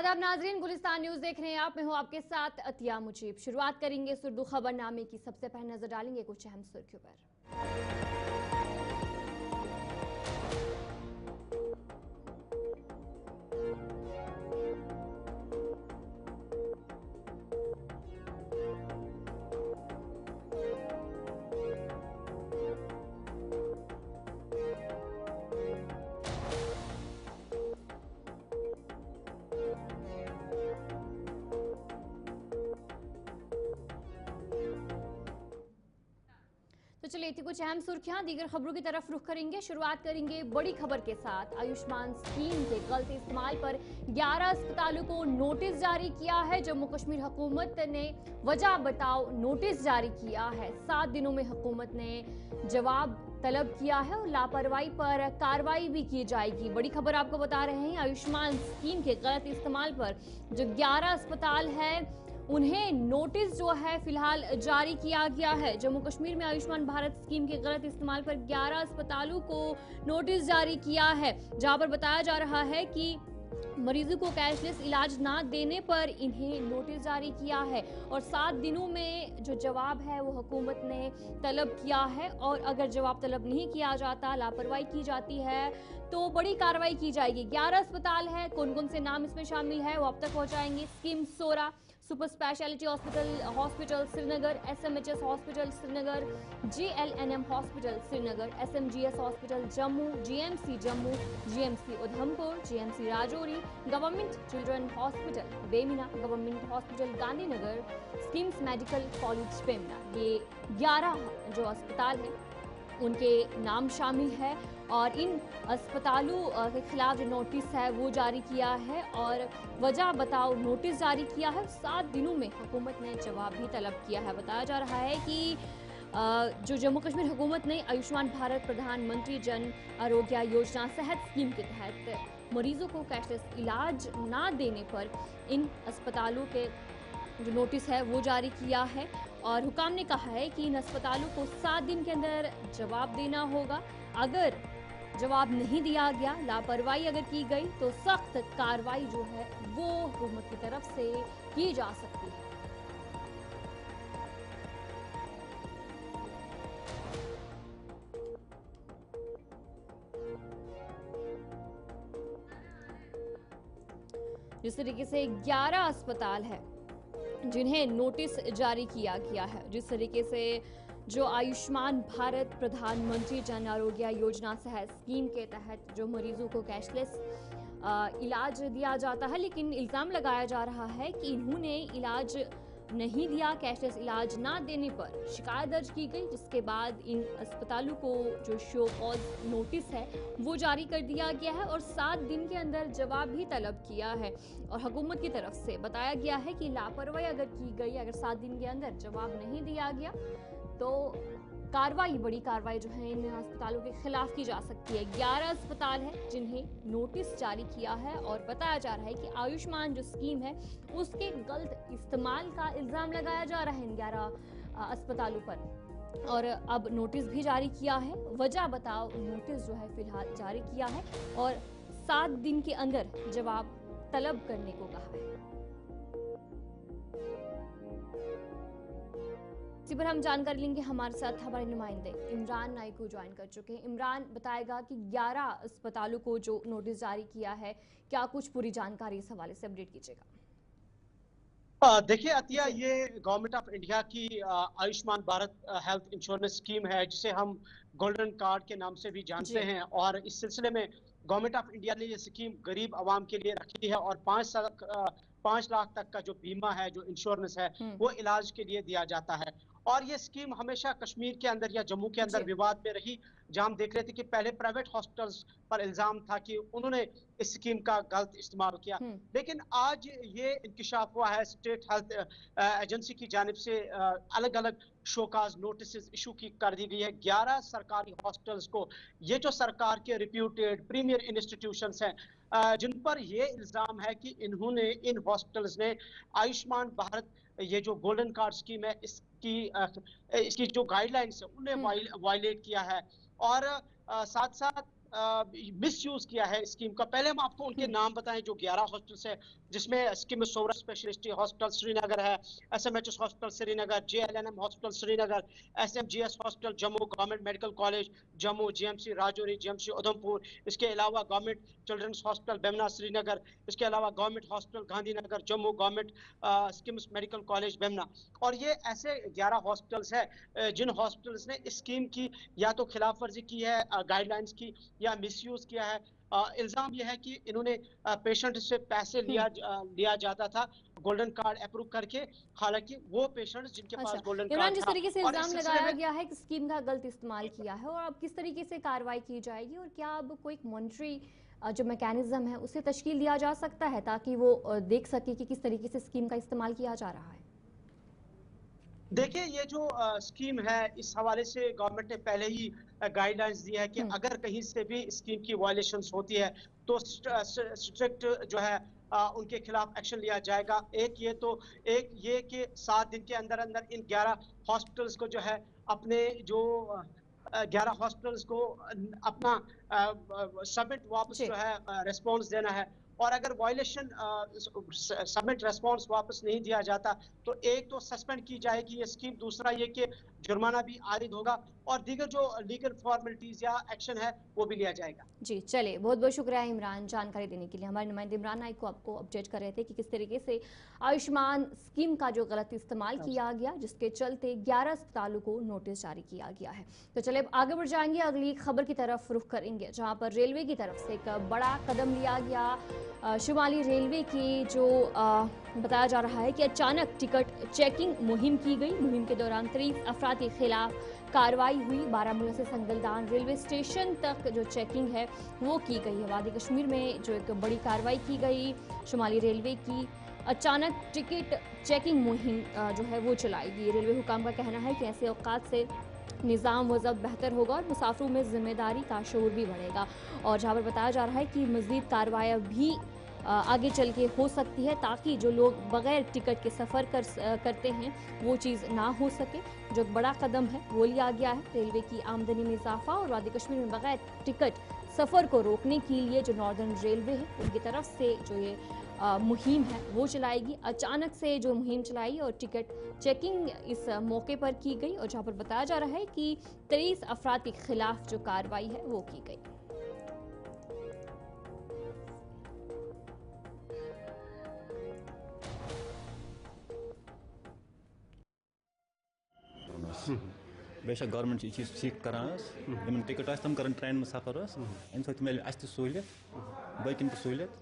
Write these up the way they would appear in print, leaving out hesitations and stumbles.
आदाब नाजरीन, गुलिस्तान न्यूज देख रहे हैं आप। मैं हूं आपके साथ अतिया मुजीब। शुरुआत करेंगे सुर्दू खबरनामे की। सबसे पहले नजर डालेंगे कुछ अहम सुर्खियों पर। तो चलिए थी कुछ अहम सुर्खियां, दीगर खबरों की तरफ रुख करेंगे। शुरुआत करेंगे बड़ी खबर के साथ। आयुष्मान स्कीम के गलत इस्तेमाल पर 11 अस्पतालों को नोटिस जारी किया है। जम्मू कश्मीर हुकूमत ने वजह बताओ नोटिस जारी किया है। 7 दिनों में हुकूमत ने जवाब तलब किया है और लापरवाही पर कार्रवाई भी की जाएगी। बड़ी खबर आपको बता रहे हैं, आयुष्मान स्कीम के गलत इस्तेमाल पर जो 11 अस्पताल है उन्हें नोटिस जो है फिलहाल जारी किया गया है। जम्मू कश्मीर में आयुष्मान भारत स्कीम के गलत इस्तेमाल पर 11 अस्पतालों को नोटिस जारी किया है, जहां पर बताया जा रहा है कि मरीजों को कैशलेस इलाज ना देने पर इन्हें नोटिस जारी किया है और 7 दिनों में जो जवाब है वो हुकूमत ने तलब किया है। और अगर जवाब तलब नहीं किया जाता, लापरवाही की जाती है तो बड़ी कार्रवाई की जाएगी। 11 अस्पताल है, कौन कौन से नाम इसमें शामिल है वो अब तक पहुंचाएंगे। SKIMS Soura, super speciality hospital Srinagar, SMHS hospital Srinagar, GLNM hospital Srinagar, SMGS hospital Jammu, GMC Jammu, GMC Udhampur, GMC Rajouri, government children hospital Bemina, government hospital Gandhinagar, SKIMS medical college Bemina. ये 11 जो अस्पताल हैं उनके नाम शामिल है और इन अस्पतालों के खिलाफ जो नोटिस है वो जारी किया है और वजह बताओ नोटिस जारी किया है। 7 दिनों में हुकूमत ने जवाब भी तलब किया है। बताया जा रहा है कि जो जम्मू कश्मीर हुकूमत ने आयुष्मान भारत प्रधानमंत्री जन आरोग्य योजना सेहत स्कीम के तहत मरीजों को कैशलेस इलाज ना देने पर इन अस्पतालों के जो नोटिस है वो जारी किया है और हुकाम ने कहा है कि इन अस्पतालों को 7 दिन के अंदर जवाब देना होगा। अगर जवाब नहीं दिया गया, लापरवाही अगर की गई तो सख्त कार्रवाई जो है वो हुकूमत की तरफ से की जा सकती है। जिस तरीके से 11 अस्पताल है जिन्हें नोटिस जारी किया गया है, जिस तरीके से जो आयुष्मान भारत प्रधानमंत्री जन आरोग्य योजना सेहत स्कीम के तहत जो मरीजों को कैशलेस इलाज दिया जाता है, लेकिन इल्ज़ाम लगाया जा रहा है कि इन्होंने इलाज नहीं दिया। कैशलेस इलाज ना देने पर शिकायत दर्ज की गई, जिसके बाद इन अस्पतालों को जो शो कॉज नोटिस है वो जारी कर दिया गया है और 7 दिन के अंदर जवाब भी तलब किया है। और हुकूमत की तरफ से बताया गया है कि लापरवाही अगर की गई, अगर 7 दिन के अंदर जवाब नहीं दिया गया तो कार्रवाई, बड़ी कार्रवाई जो है इन अस्पतालों के खिलाफ की जा सकती है। 11 अस्पताल हैं जिन्हें नोटिस जारी किया है और बताया जा रहा है कि आयुष्मान जो स्कीम है उसके गलत इस्तेमाल का इल्ज़ाम लगाया जा रहा है इन 11 अस्पतालों पर और अब नोटिस भी जारी किया है। वजह बताओ नोटिस जो है फिलहाल जारी किया है और 7 दिन के अंदर जवाब तलब करने को कहा है। इसी पर हम जानकारी लेंगे। हमारे साथ हमारे नुमाइंदे इमरान नाइक को ज्वाइन कर चुके हैं। इमरान बताएगा कि 11 अस्पतालों को जो नोटिस जारी किया है, क्या कुछ पूरी जानकारी इस हवाले से अपडेट कीजिएगा। देखिए अतिया, ये गवर्नमेंट ऑफ इंडिया की Ayushman Bharat health insurance scheme है, जिसे हम गोल्डन कार्ड के नाम से भी जानते हैं। और इस सिलसिले में गवर्नमेंट ऑफ इंडिया ने ये स्कीम गरीब आवाम के लिए रखी है और 5 लाख तक का जो बीमा है, जो इंश्योरेंस है, वो इलाज के लिए दिया जाता है। और ये स्कीम हमेशा कश्मीर के अंदर या जम्मू के अंदर विवाद में रही, जहां हम देख रहे थे कि पहले प्राइवेट हॉस्पिटल्स पर इल्जाम था कि उन्होंने इस स्कीम का गलत इस्तेमाल किया, लेकिन आज ये इंकिशाफ हुआ है। स्टेट हेल्थ एजेंसी की जानिब से अलग अलग शोकाज नोटिस इशू की कर दी गई है 11 सरकारी हॉस्पिटल्स को। ये जो सरकार के रिप्यूटेड प्रीमियर इंस्टीट्यूशंस हैं, जिन पर ये इल्जाम है कि इन्होंने, इन हॉस्पिटल्स ने आयुष्मान भारत, ये जो गोल्डन कार्ड स्कीम है, इसकी जो गाइडलाइंस है उन्हें वायलेट किया है। और साथ साथ मिस यूज किया है स्कीम का। पहले हम आपको उनके नाम बताएं जो 11 हॉस्पिटल्स है, जिसमें SKIMS Soura specialist hospital Srinagar है, SMHS hospital Srinagar, JLNM hospital Srinagar, SMGS hospital Jammu, government medical college Jammu, GMC Rajouri, GMC Udhampur, इसके अलावा government children's hospital Bemina Srinagar, इसके अलावा government hospital Gandhinagar Jammu, government SKIMS medical college Bemina. और ये ऐसे 11 हॉस्पिटल्स है जिन हॉस्पिटल्स ने इस स्कीम की या तो खिलाफ वर्जी की है गाइडलाइंस की, या मिसयूज किया है। इल्जाम यह है कि इन्होंने पेशेंट से पैसे लिया जाता था गोल्डन कार्ड अप्रूव करके, हालांकि वो पेशेंट जिनके अच्छा पास गोल्डन इमरान, कार्ड जिस था। तरीके से और इस इल्जाम सिलसिले लगाया में गया है कि स्कीम का गलत इस्तेमाल किया है, और अब किस तरीके से कार्रवाई की जाएगी, और क्या अब कोई मॉनिटरी जो मैकेनिज्म है उसे तश्कील दिया जा सकता है ताकि वो देख सके कि किस तरीके से स्कीम का इस्तेमाल किया जा रहा है? देखिए, ये जो स्कीम है, इस हवाले से गवर्नमेंट ने पहले ही गाइडलाइंस दी है कि अगर कहीं से भी स्कीम की वायलेशंस होती है तो स्ट्रिक्ट जो है उनके खिलाफ एक्शन लिया जाएगा। एक ये कि 7 दिन के अंदर अंदर इन 11 हॉस्पिटल्स को जो है अपने जो 11 हॉस्पिटल्स को अपना सबमिट वापस जी जो है रिस्पॉन्स देना है। और अगर वायलेशन सबमिट रिस्पॉन्स वापस नहीं दिया जाता तो एक तो सस्पेंड की जाएगी ये स्कीम, दूसरा ये कि जुर्माना भी आरिद होगा, और दीगर जो लीगल फॉर्मेलिटीज या एक्शन है वो भी लिया जाएगा। जी, चलिए, बहुत बहुत शुक्रिया इमरान जानकारी देने के लिए। हमारे नुमाइंदे इमरान नाइक को आपको अपडेट कर रहे थे कि किस तरीके से आयुष्मान स्कीम का जो गलत इस्तेमाल किया गया, जिसके चलते 11 अस्पतालों को नोटिस जारी किया गया है। तो चलिए अब आगे बढ़ जाएंगे, अगली खबर की तरफ रुख करेंगे, जहां पर रेलवे की तरफ से एक बड़ा कदम लिया गया। शुमाली रेलवे की जो बताया जा रहा है कि अचानक टिकट चेकिंग मुहिम की गई। मुहिम के दौरान 30 अफराद के खिलाफ कार्रवाई हुई। बारामूला से संगलदान रेलवे स्टेशन तक जो चेकिंग है वो की गई है। वादी कश्मीर में जो एक बड़ी कार्रवाई की गई, शुमाली रेलवे की अचानक टिकट चेकिंग मुहिम जो है वो चलाएगी। रेलवे हुकाम का कहना है कि ऐसे औकात से निज़ाम व ज़ब्त बेहतर होगा और मुसाफिरों में जिम्मेदारी का शऊर भी बढ़ेगा। और जहाँ पर बताया जा रहा है कि मज़ीद कार्रवाई भी आगे चल के हो सकती है, ताकि जो लोग बगैर टिकट के सफ़र करते हैं वो चीज़ ना हो सके। जो एक बड़ा कदम है वो लिया गया है। रेलवे की आमदनी में इजाफा और वादी कश्मीर में बगैर टिकट सफ़र को रोकने के लिए जो नॉर्दर्न रेलवे है उनकी तरफ से जो ये मुहिम है वो चलाएगी। अचानक से जो मुहिम चलाई और टिकट चेकिंग इस मौके पर की गई, और जहाँ पर बताया जा रहा है कि 23 अफराद के खिलाफ जो कार्रवाई है वो की गई। बेशक गवर्नमेंट चीज सीख करान टिकट तम कर ट्रेन में सफर अम सत मिले सहूलियत बकिन सहूलियत।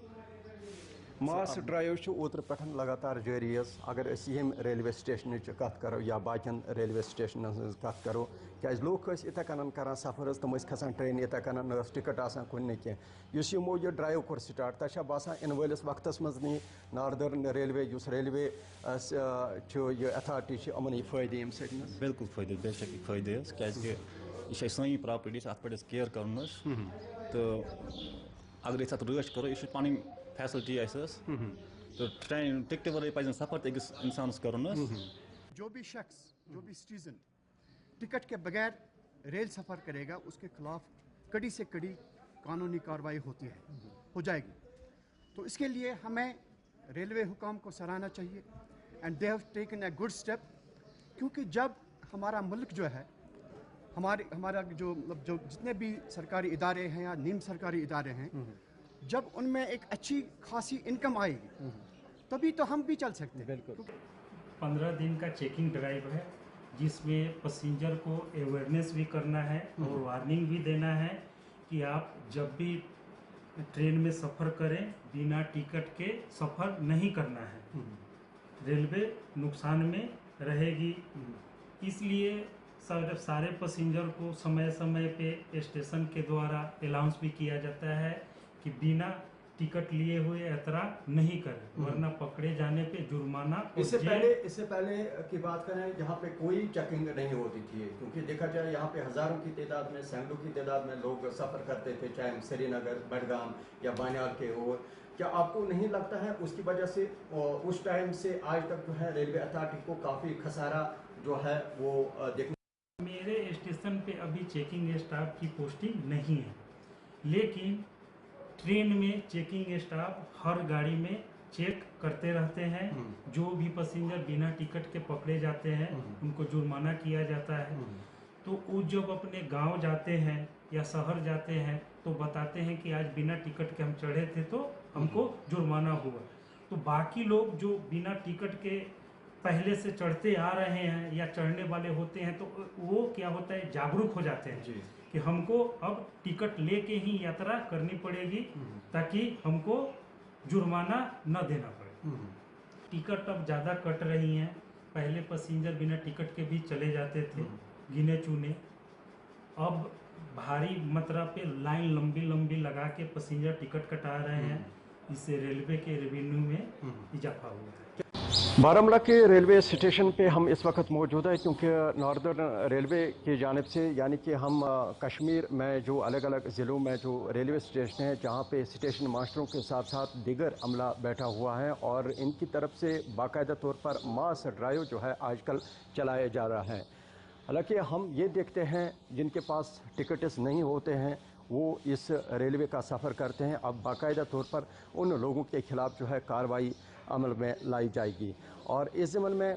मास ड्राइव ओतर पे लगातार जारी। अगर यम रेलवे स्टेशन कत करो या बाकिन रेलवे स्टेशन कत करो, क्या लूख इथे कन कर सफर, तुम खसान ट्रेन इथे कन टिकट कुन कह यमो यह ड्राइव कोर स्टार्ट तह बसान इन वलिस वक्त मज नी नॉर्दर्न रेलवे रेलवे अथॉरिटी अमन यह फायदे अम स बिल्कुल फायदे, बेशक फायदे क्या सही प्रॉपर्टी अत पे केयर कर। तो अगर अत रच करो यह पी फैसिलिटी तो ट्रेन टिकट वर पे सफर तो अकिस इंसान कर। जो भी शख्स, जो भी सिटीजन टिकट के बगैर रेल सफ़र करेगा उसके खिलाफ कड़ी से कड़ी कानूनी कार्रवाई होती है, हो जाएगी। तो इसके लिए हमें रेलवे हुकाम को सराहना चाहिए and they have taken a good step, क्योंकि जब हमारा मुल्क जो है हमारा जो जितने भी सरकारी इदारे हैं या नीम सरकारी इदारे हैं, जब उनमें एक अच्छी खासी इनकम आएगी तभी तो हम भी चल सकते हैं। बिल्कुल 15 दिन का चेकिंग ड्राइव है जिसमें पैसेंजर को अवेयरनेस भी करना है और वार्निंग भी देना है कि आप जब भी ट्रेन में सफ़र करें बिना टिकट के सफ़र नहीं करना है, रेलवे नुकसान में रहेगी। इसलिए सारे पैसेंजर को समय समय पे स्टेशन के द्वारा अलाउंस भी किया जाता है कि बिना टिकट लिए हुए यात्रा नहीं करें, वरना पकड़े जाने पे जुर्माना। इससे पहले की बात करें, यहाँ पे कोई चेकिंग नहीं होती थी, क्योंकि देखा जाए यहाँ पे हज़ारों की तादाद में, सैकड़ों की तादाद में लोग सफ़र करते थे, चाहे श्रीनगर, बडगाम या बानियाल के ओर। क्या आपको नहीं लगता है उसकी वजह से उस टाइम से आज तक जो है रेलवे अथॉरिटी को काफ़ी खसारा जो है वो देखने? मेरे स्टेशन पे अभी चेकिंग स्टाफ की पोस्टिंग नहीं है, लेकिन ट्रेन में चेकिंग स्टाफ हर गाड़ी में चेक करते रहते हैं। जो भी पैसेंजर बिना टिकट के पकड़े जाते हैं उनको जुर्माना किया जाता है। तो वो जब अपने गांव जाते हैं या शहर जाते हैं तो बताते हैं कि आज बिना टिकट के हम चढ़े थे तो हमको जुर्माना हुआ। तो बाकी लोग जो बिना टिकट के पहले से चढ़ते आ रहे हैं या चढ़ने वाले होते हैं तो वो क्या होता है, जागरूक हो जाते हैं कि हमको अब टिकट लेके ही यात्रा करनी पड़ेगी ताकि हमको जुर्माना न देना पड़े। टिकट अब ज़्यादा कट रही हैं। पहले पैसेंजर बिना टिकट के भी चले जाते थे गिने चुने। अब भारी मात्रा पे लाइन लंबी लंबी लगा के पैसेंजर टिकट कटा रहे हैं। इससे रेलवे के रेवेन्यू में इजाफा हुआ है। बारामूला के रेलवे स्टेशन पे हम इस वक्त मौजूद है क्योंकि नॉर्दर्न रेलवे की जानिब से यानी कि हम कश्मीर में जो अलग अलग ज़िलों में जो रेलवे स्टेशन हैं जहाँ पे स्टेशन मास्टरों के साथ साथ दीगर अमला बैठा हुआ है और इनकी तरफ से बाकायदा तौर पर मास ड्राइव जो है आजकल चलाया जा रहा है। हालांकि हम ये देखते हैं जिनके पास टिकट्स नहीं होते हैं वो इस रेलवे का सफ़र करते हैं। अब बाकायदा तौर पर उन लोगों के ख़िलाफ़ जो है कार्रवाई अमल में लाई जाएगी। और इस ज़मन में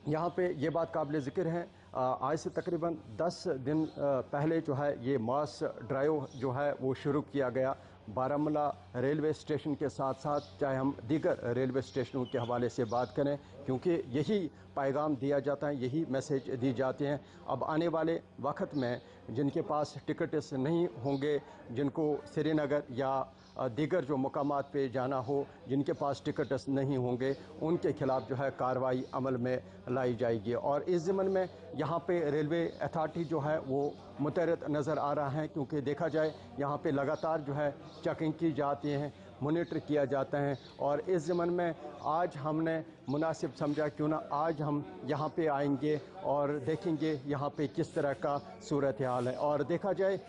यहाँ पे ये बात काबिल ज़िक्र है, आज से तकरीबन 10 दिन पहले जो है ये मास ड्राइव जो है वो शुरू किया गया बारामूला रेलवे स्टेशन के साथ साथ, चाहे हम दीगर रेलवे स्टेशनों के हवाले से बात करें, क्योंकि यही पैगाम दिया जाता है, यही मैसेज दी जाते हैं। अब आने वाले वक्त में जिनके पास टिकट्स नहीं होंगे, जिनको श्रीनगर या दीगर जो मकामात पे जाना हो, जिनके पास टिकट्स नहीं होंगे, उनके खिलाफ जो है कार्रवाई अमल में लाई जाएगी। और इस ज़मन में यहाँ पे रेलवे अथॉरिटी जो है वो मुतहरिक नज़र आ रहा है, क्योंकि देखा जाए यहाँ पे लगातार जो है चेकिंग की जाती है, मॉनिटर किया जाता है। और इस ज़मन में आज हमने मुनासिब समझा क्यों ना आज हम यहाँ पे आएंगे और देखेंगे यहाँ पे किस तरह का सूरत हाल है। और देखा जाए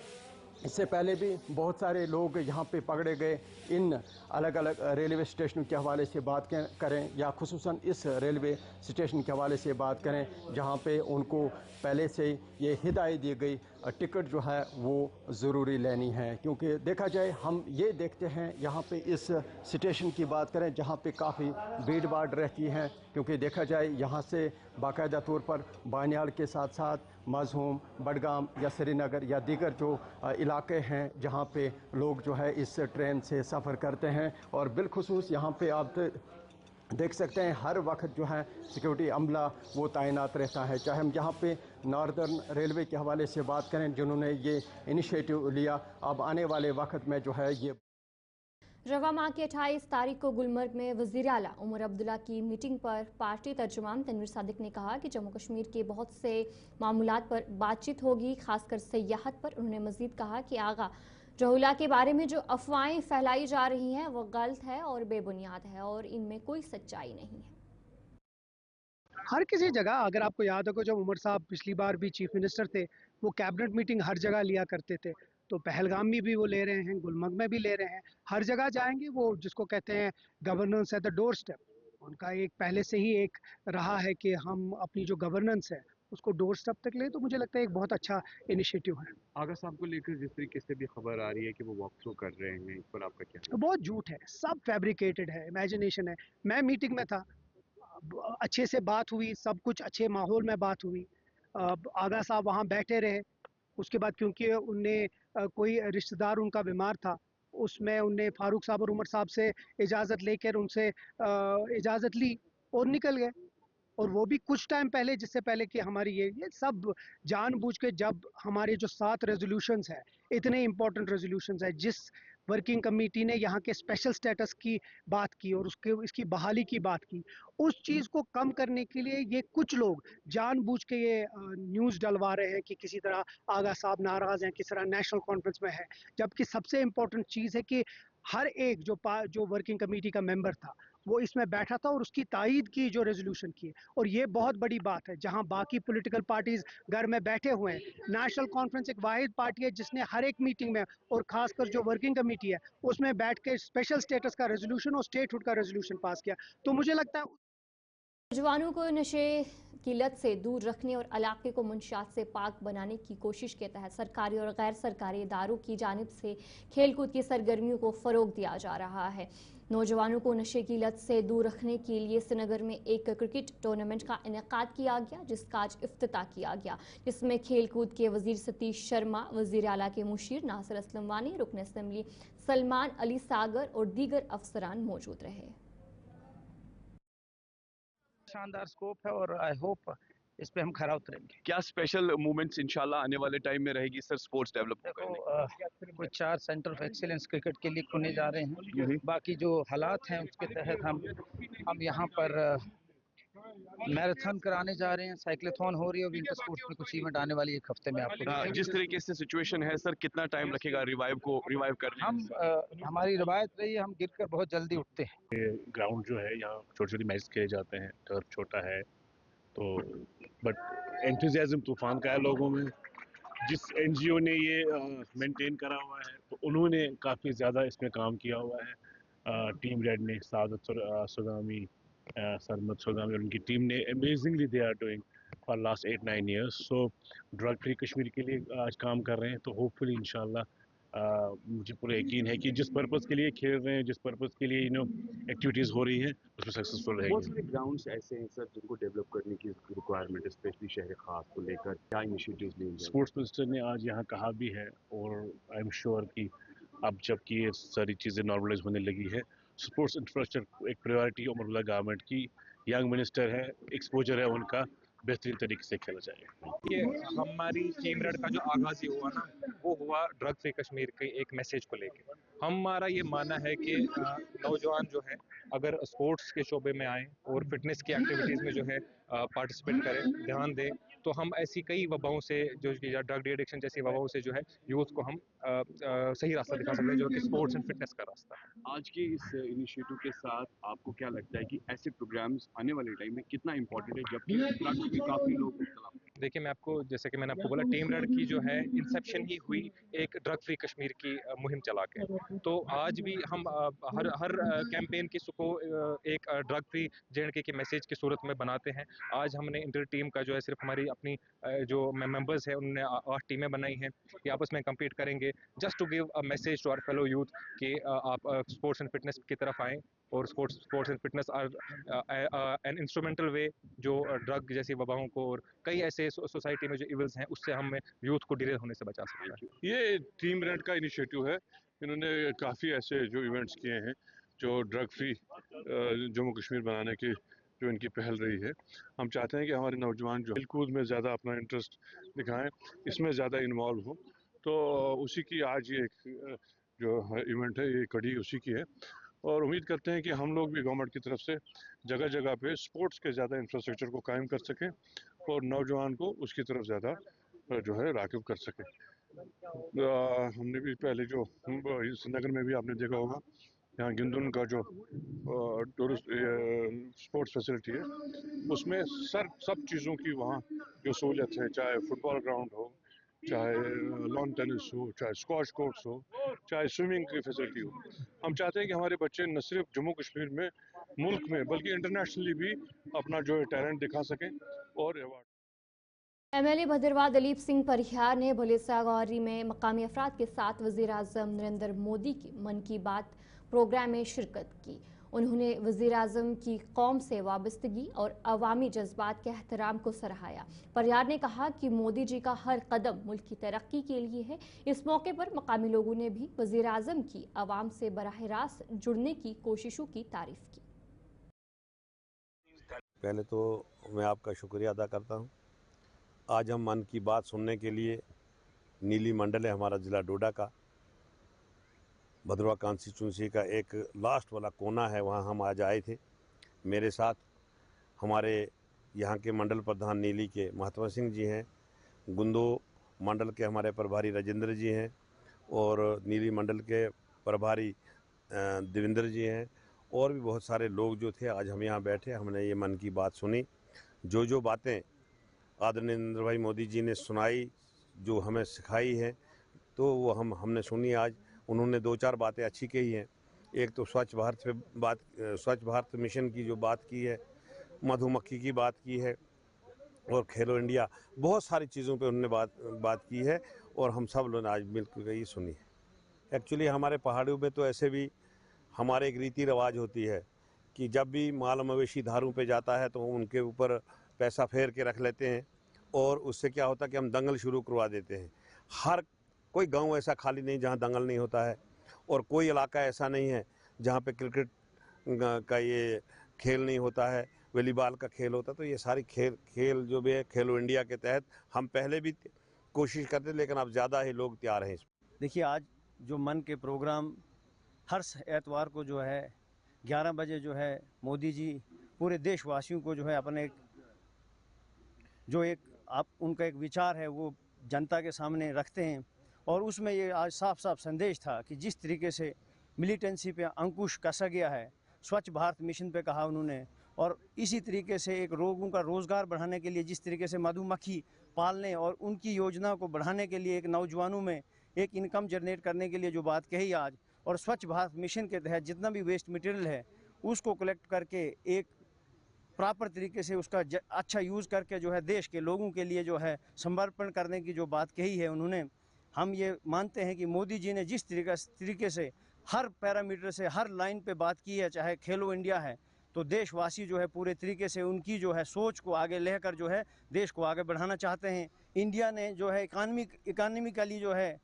इससे पहले भी बहुत सारे लोग यहाँ पे पकड़े गए। इन अलग अलग रेलवे स्टेशनों के हवाले से बात करें या खुसूसन इस रेलवे स्टेशन के हवाले से बात करें जहाँ पे उनको पहले से ये हिदायत दी गई टिकट जो है वो ज़रूरी लेनी है। क्योंकि देखा जाए हम ये देखते हैं यहाँ पे इस स्टेशन की बात करें जहाँ पे काफ़ी भीड़ भाड़ रहती है, क्योंकि देखा जाए यहाँ से बाकायदा तौर पर बानियाल के साथ साथ मज़हूम, बडगाम या श्रीनगर या दीगर जो इलाके हैं जहाँ पे लोग जो है इस ट्रेन से सफ़र करते हैं। और बिलखुसूस यहाँ पे आप देख सकते हैं हर वक्त जो है सिक्योरिटी अमला वो तैनात रहता है। चाहे हम यहाँ पे नॉर्दर्न रेलवे के हवाले से बात करें जिन्होंने ये इनिशिएटिव लिया, अब आने वाले वक्त में जो है ये रवा माह की 28 तारीख को गुलमर्ग में वज़ीर आला उमर अब्दुल्ला की मीटिंग पर पार्टी तर्जुमान तनवीर सादिक ने कहा कि जम्मू कश्मीर के बहुत से मामलात पर बातचीत होगी, खासकर सयाहत पर। उन्होंने मज़ीद कहा कि आगा जहुला के बारे में जो अफवाहें फैलाई जा रही हैं वो गलत है और बेबुनियाद है और इनमें कोई सच्चाई नहीं है। हर किसी जगह, अगर आपको याद होगा जब उमर साहब पिछली बार भी चीफ मिनिस्टर थे, वो कैबिनेट मीटिंग हर जगह लिया करते थे। तो पहलगाम में भी वो ले रहे हैं, गुलमर्ग में भी ले रहे हैं, हर जगह जाएंगे। वो जिसको कहते हैं governance at the door step, उनका एक पहले से ही एक रहा है कि हम अपनी जो गवर्नेंस है उसको डोर स्टेप तक ले। तो मुझे लगता है एक बहुत अच्छा इनिशिएटिव है। आगा साहब को लेकर जिस तरीके से भी खबर आ रही है कि वो वॉक थ्रू कर रहे हैं, इस पर आपका क्या? बहुत झूठ है, सब फैब्रिकेटेड है, इमेजिनेशन है। मैं मीटिंग में था, अच्छे से बात हुई, सब कुछ अच्छे माहौल में बात हुई। आगा साहब वहाँ बैठे रहे। उसके बाद क्योंकि उनने कोई रिश्तेदार उनका बीमार था, उसमें उनने फारूक साहब और उमर साहब से इजाज़त लेकर उनसे इजाज़त ली और निकल गए। और वो भी कुछ टाइम पहले, जिससे पहले कि हमारी ये सब जानबूझ के, जब हमारे जो 7 रेजोल्यूशंस है, इतने इंपॉर्टेंट रेजोल्यूशंस है, जिस वर्किंग कमेटी ने यहाँ के स्पेशल स्टेटस की बात की और उसके इसकी बहाली की बात की, उस चीज़ को कम करने के लिए ये कुछ लोग जानबूझ के ये न्यूज़ डलवा रहे हैं कि किसी तरह आगा साहब नाराज़ हैं, किस तरह नेशनल कॉन्फ्रेंस में है। जबकि सबसे इम्पोर्टेंट चीज़ है कि हर एक जो वर्किंग कमेटी का मेंबर था वो इसमें बैठा था और उसकी तायीद की जो रेजोल्यूशन की। और ये बहुत बड़ी बात है, जहां बाकी पॉलिटिकल पार्टीज घर में बैठे हुए हैं, नेशनल कॉन्फ्रेंस एक वाहिद पार्टी है जिसने हर एक मीटिंग में और खासकर जो वर्किंग कमेटी है उसमें बैठ के स्पेशल स्टेटस का रेजोल्यूशन और स्टेटहुड का रेजोल्यूशन पास किया। तो मुझे लगता है नौजवानों को नशे की लत से दूर रखने और इलाके को मुंशियात से पाक बनाने की कोशिश के तहत सरकारी और गैर सरकारी इदारों की जानिब से खेलकूद की सरगर्मियों को फरोग दिया जा रहा है। नौजवानों को नशे की लत से दूर रखने के लिए श्रीनगर में एक क्रिकेट टूर्नामेंट का इनेकाद किया गया, जिसका आज इफ्तिताह किया गया, जिसमें खेलकूद के वजीर सतीश शर्मा, वजीर आला के मुशीर नासिर असलम वानी, रुकन असम्बली सलमान अली सागर और दीगर अफसरान मौजूद रहे। शानदार स्कोप है और आई होप इस पे हम खरा उतरेंगे। क्या स्पेशल मूवमेंट्स इंशाल्लाह आने वाले टाइम में रहेगी सर स्पोर्ट्स डेवलप करने? कुछ 4 सेंटर ऑफ एक्सीलेंस क्रिकेट के लिए खुले जा रहे हैं। बाकी जो हालात हैं उसके तहत हम यहाँ पर मैराथन कराने जा रहे हैं, साइक्लोथॉन हो रही है और विंटर स्पोर्ट्स में कुछ इवेंट आने वाली 1 हफ्ते में आपको। जिस तरीके से सिचुएशन है सर, कितना टाइम लगेगा रिवाइव करने? हमारी रवायत रही है, हम गिरकर बहुत जल्दी उठते हैं। ग्राउंड जो है यहाँ छोटे छोटे मैच खेले जाते हैं, टर्फ छोटा है तो बट एंथुजियाज्म तूफान का है लोगों में। जिस एनजीओ ने ये मेंटेन करा हुआ है तो उन्होंने काफ़ी ज़्यादा इसमें काम किया हुआ है। टीम रेड ने सादत सुगामी, सरमत सुगामी और उनकी टीम ने amazingly they are doing for last 8-9 years. So drug free Kashmir के लिए आज काम कर रहे हैं, तो होपफुली इंशाल्लाह मुझे पूरा यकीन है कि जिस पर्पज़ के लिए खेल रहे हैं, जिस पर्पज़ के लिए एक्टिविटीज़ हो रही हैं, उसमें सक्सेसफुल रहेंगे। बहुत सारे ग्राउंड्स ऐसे हैं सर जिनको डेवलप करने की रिक्वायरमेंट है, स्पेशली शहर खास को लेकर क्या इनिशिएटिव्स लिए जाएंगे? स्पोर्ट्स मिनिस्टर ने आज यहाँ कहा भी है और आई एम श्योर कि अब जबकि ये सारी चीज़ें नॉर्मलाइज होने लगी है, स्पोर्ट्स इंफ्रास्ट्रक्चर एक प्रायोरिटी उमर गवर्नमेंट की। यंग मिनिस्टर है, एक्सपोजर है उनका, बेहतरीन तरीके से खेला जाएगा। ये हमारी टीम रेड का जो आगाज ही हुआ ना, वो हुआ ड्रग फ्री कश्मीर के एक मैसेज को लेके। हमारा ये मानना है कि नौजवान जो है अगर स्पोर्ट्स के शोबे में आए और फिटनेस की एक्टिविटीज़ में जो है पार्टिसिपेट करें, ध्यान दें, तो हम ऐसी कई वबाओं से जो कि ड्रग एडिक्शन जैसी वबाओं से जो है यूथ को हम सही रास्ता दिखा सकते हैं, जो कि स्पोर्ट्स एंड फिटनेस का रास्ता है। आज के इस इनिशिएटिव के साथ आपको क्या लगता है कि ऐसे प्रोग्राम्स आने वाले टाइम में कितना इम्पोर्टेंट है, जबकि ड्रग्स के काफ़ी लोग देखिए, मैं आपको जैसे कि मैंने आपको बोला, टीम रेड की जो है इंसेप्शन ही हुई एक ड्रग फ्री कश्मीर की मुहिम चला के। तो आज भी हम हर कैंपेन की को एक ड्रग फ्री जेएंडके के मैसेज की सूरत में बनाते हैं। आज हमने इंटर टीम का जो है सिर्फ हमारी अपनी जो मेंबर्स हैं उन्होंने 8 टीमें बनाई हैं कि आपस में कम्पीट करेंगे, just to give a message to our fellow youth कि आप स्पोर्ट्स एंड फिटनेस की तरफ आएँ। और sports and fitness are an instrumental way जो ड्रग जैसी वबाओं को और कई ऐसे सोसाइटी में जो इवल्स हैं उससे हम यूथ को डिरेल होने से बचा सकते हैं। ये टीम रेड का इनिशिएटिव है। इन्होंने काफ़ी ऐसे जो इवेंट्स किए हैं जो ड्रग फ्री जम्मू कश्मीर बनाने की जो इनकी पहल रही है। हम चाहते हैं कि हमारे नौजवान जो खेलकूद में ज़्यादा अपना इंटरेस्ट दिखाएं, इसमें ज़्यादा इन्वॉल्व हो, तो उसी की आज ये एक जो इवेंट है ये कड़ी उसी की है। और उम्मीद करते हैं कि हम लोग भी गवर्नमेंट की तरफ से जगह जगह पे स्पोर्ट्स के ज़्यादा इंफ्रास्ट्रक्चर को कायम कर सकें और नौजवान को उसकी तरफ ज़्यादा जो है राग़िब कर सकें। हमने भी पहले जो श्रीनगर में भी आपने देखा होगा, यहाँ गिंदुन का जो टूरिस्ट स्पोर्ट्स फैसिलिटी है उसमें सब चीज़ों की वहाँ जो सहूलियत है, चाहे फुटबॉल ग्राउंड हो, चाहे लॉन टेनिस हो, चाहे स्क्वाश कोर्ट्स हो, चाहे स्विमिंग की फैसिलिटी हो। हम चाहते हैं कि हमारे बच्चे न सिर्फ जम्मू कश्मीर में, मुल्क में, बल्कि इंटरनेशनली भी अपना जो है टैलेंट दिखा सकें और अवार्ड। एमएलए भद्रवाह दलीप सिंह परिहार ने भोलेसागौरी में मकामी अफराद के साथ वज़ीर आज़म नरेंद्र मोदी की मन की बात प्रोग्राम में शिरकत की। उन्होंने वज़ीर आज़म की कौम से वाबस्तगी और अवामी जज्बात के एहतराम को सराहाया। परिहार ने कहा कि मोदी जी का हर कदम मुल्क की तरक्की के लिए है। इस मौके पर मकामी लोगों ने भी वज़ीर आज़म की अवाम से बराह रास्त जुड़ने की कोशिशों की तारीफ की। पहले तो मैं आपका शुक्रिया अदा करता हूँ। आज हम मन की बात सुनने के लिए नीली मंडल है हमारा ज़िला डोडा का, भद्रवाह कॉन्स्टिट्यूंसी का एक लास्ट वाला कोना है, वहाँ हम आज आए थे। मेरे साथ हमारे यहाँ के मंडल प्रधान नीली के महात्मा सिंह जी हैं, गुंदो मंडल के हमारे प्रभारी राजेंद्र जी हैं और नीली मंडल के प्रभारी देवेंद्र जी हैं, और भी बहुत सारे लोग जो थे। आज हम यहाँ बैठे, हमने ये मन की बात सुनी। जो बातें आदरणीय नरेंद्र भाई मोदी जी ने सुनाई, जो हमें सिखाई है, तो वो हमने सुनी। आज उन्होंने 2-4 बातें अच्छी कही हैं। एक तो स्वच्छ भारत मिशन की जो बात की है, मधुमक्खी की बात की है और खेलो इंडिया, बहुत सारी चीज़ों पे उन्होंने बात की है और हम सब लोगों ने आज मिलकर ये सुनी है। एक्चुअली हमारे पहाड़ियों में तो ऐसे भी हमारे एक रीति रिवाज होती है कि जब भी माल मवेशी धारों पे जाता है तो उनके ऊपर पैसा फेर के रख लेते हैं और उससे क्या होता है कि हम दंगल शुरू करवा देते हैं। हर कोई गांव ऐसा खाली नहीं जहां दंगल नहीं होता है और कोई इलाका ऐसा नहीं है जहां पे क्रिकेट का ये खेल नहीं होता है, वॉलीबॉल का खेल होता है। तो ये सारी खेल जो भी है खेलो इंडिया के तहत हम पहले भी कोशिश करते लेकिन अब ज़्यादा ही लोग तैयार हैं। देखिए, आज जो मन के प्रोग्राम हर एतवार को जो है 11 बजे जो है मोदी जी पूरे देशवासियों को जो है अपने उनका एक विचार है वो जनता के सामने रखते हैं और उसमें ये आज साफ साफ संदेश था कि जिस तरीके से मिलिटेंसी पे अंकुश कसा गया है, स्वच्छ भारत मिशन पे कहा उन्होंने, और इसी तरीके से एक लोगों का रोज़गार बढ़ाने के लिए जिस तरीके से मधुमक्खी पालने और उनकी योजना को बढ़ाने के लिए एक नौजवानों में एक इनकम जनरेट करने के लिए जो बात कही आज, और स्वच्छ भारत मिशन के तहत जितना भी वेस्ट मटेरियल है उसको कलेक्ट करके एक प्रॉपर तरीके से उसका अच्छा यूज़ करके जो है देश के लोगों के लिए जो है समर्पण करने की जो बात कही है उन्होंने, हम ये मानते हैं कि मोदी जी ने जिस तरीके से हर पैरामीटर से हर लाइन पे बात की है, चाहे खेलो इंडिया है, तो देशवासी जो है पूरे तरीके से उनकी जो है सोच को आगे लेकर जो है देश को आगे बढ़ाना चाहते हैं। इंडिया ने जो है इकानमिकली जो है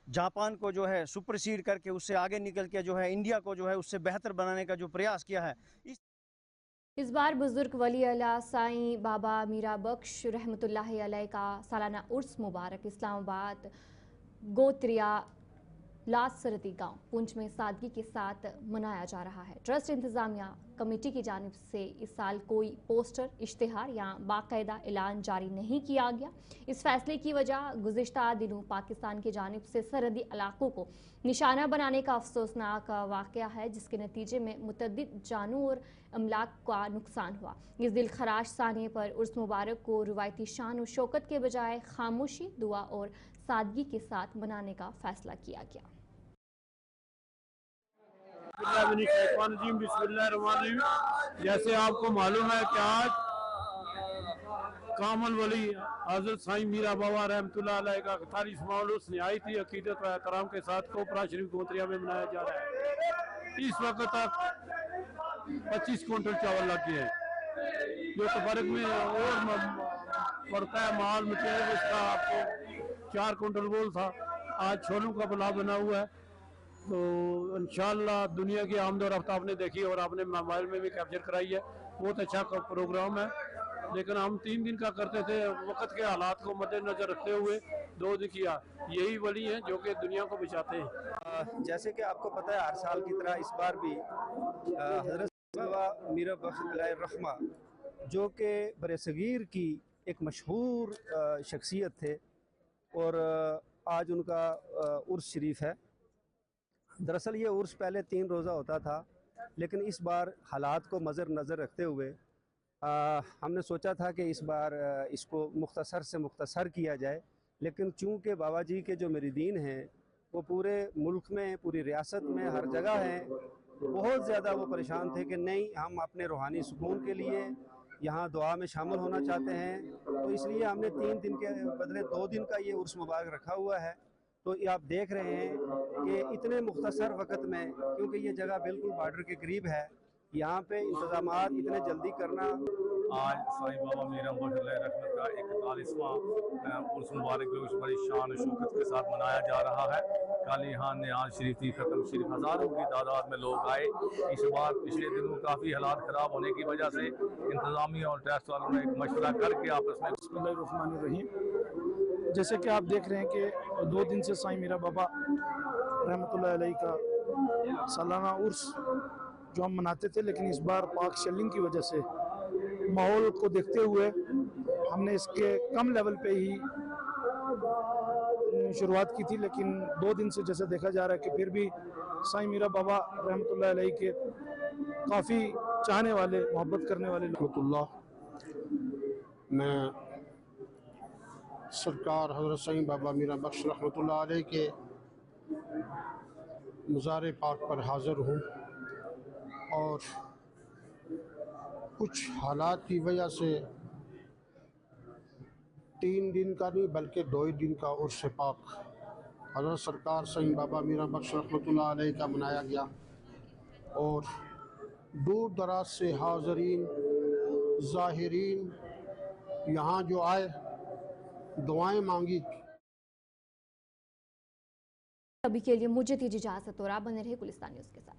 जापान को जो है सुपरसीड करके उससे आगे निकल के जो है इंडिया को जो है उससे बेहतर बनाने का जो प्रयास किया है। इस बार बुजुर्ग वली अल्लाह साईं बाबा मीरा बख्श रहमतुल्लाहि अलैह का सालाना उर्स मुबारक इस्लामाबाद गोत्रिया लासरती गांव पुंछ में सादगी के साथ मनाया जा रहा है। ट्रस्ट इंतजामिया कमेटी की जानिब से इस साल कोई पोस्टर, इश्तिहार या बाकायदा ऐलान जारी नहीं किया गया। इस फैसले की वजह गुज़िश्ता दिनों पाकिस्तान की जानिब से सरहदी इलाकों को निशाना बनाने का अफसोसनाक वाक़या है, जिसके नतीजे में मुतअद्दिद जानों और अमलाक का नुकसान हुआ। इस दिलखराश सानिए पर उर्स मुबारक को रिवायती शान और शौकत के बजाय खामोशी, दुआ और सादगी के साथ मनाने का फैसला किया गया। जैसे आपको मालूम है कि आज कामल वली हज़रत साईं मीरा बाबा रहमतुल्लाह अलैह का 41वां उर्स निहायती अकीदत व एहतराम के साथ कोपरा शरीफ गोत्रिया में मनाया जा रहा है। इस वक्त तक 25 क्विंटल चावल लग गए हैं, जो तफरीक में और पड़ता है माल मटेरियल उसका आपको 4 क्विंटल बोल था, आज छोलों का पुलाव बना हुआ है। तो इंशाल्लाह दुनिया की आमद और रफ्तार आपने देखी और आपने मोबाइल में भी कैप्चर कराई है, बहुत अच्छा प्रोग्राम है। लेकिन हम 3 दिन का करते थे, वक्त के हालात को मद्देनजर रखते हुए 2 दिन किया। यही वली हैं जो कि दुनिया को बचाते हैं। जैसे कि आपको पता है हर साल की तरह इस बार भी हज़रत बाबा मीरा बख्श रहमा जो कि बरसगीर की एक मशहूर शख्सियत थे और आज उनका उर्स शरीफ है। दरअसल ये उर्स पहले 3 रोज़ा होता था, लेकिन इस बार हालात को नज़र रखते हुए हमने सोचा था कि इस बार इसको मुख्तसर से मुख्तसर किया जाए। लेकिन चूँकि बाबा जी के जो मुरीदीन हैं वो पूरे मुल्क में, पूरी रियासत में हर जगह हैं, बहुत ज़्यादा वो परेशान थे कि नहीं, हम अपने रूहानी सुकून के लिए यहाँ दुआ में शामिल होना चाहते हैं। तो इसलिए हमने 3 दिन के बदले 2 दिन का ये उर्स मुबारक रखा हुआ है। तो ये आप देख रहे हैं कि इतने मुख्तसर वक्त में, क्योंकि ये जगह बिल्कुल बॉर्डर के करीब है, यहाँ पे इंतजामात इतने जल्दी करना। आज साईं बाबा मीरा बख्श रहमत का 41वां उर्स मुबारक जो बड़ी शान और शौकत के साथ मनाया जा रहा है। कल यहाँ नियाज़ शरीफ थी ख़त्म शरीफ, हज़ारों की तादाद में लोग आए। इस बार पिछले दिनों काफ़ी हालात ख़राब होने की वजह से इंतज़ामिया और ट्रस्ट वालों ने एक मशवरा करके आपस में बिस्मिल्लाहिर्रहमानिर्रहीम। जैसे कि आप देख रहे हैं कि 2 दिन से साईं मीरा बाबा रहमतुल्लाह अलैह का सालाना उर्स जो हम मनाते थे, लेकिन इस बार पाक शेलिंग की वजह से माहौल को देखते हुए हमने इसके कम लेवल पे ही शुरुआत की थी। लेकिन 2 दिन से जैसे देखा जा रहा है कि फिर भी साईं मीरा बाबा रहमतुल्लाह अलैह के काफ़ी चाहने वाले, मोहब्बत करने वाले रहमतुल्लाह, मैं सरकार हज़रत साईं बाबा मीरा बख्श रहमतुल्लाह अलैह के मज़ार पाक पर हाज़िर हूँ और कुछ हालात की वजह से 3 दिन का नहीं बल्कि 2 ही दिन का उर्स पाक हज़रत सरकार सईद बाबा मीरा बख्श रहमतुल्लाह अलैह का मनाया गया और दूर दराज से हाज़रीन ज़ाहिरीन यहाँ जो आए दुआएं मांगी। अभी के लिए मुझे दीजिए इजाजत और आप बने रहे गुलिस्तान न्यूज़ के साथ।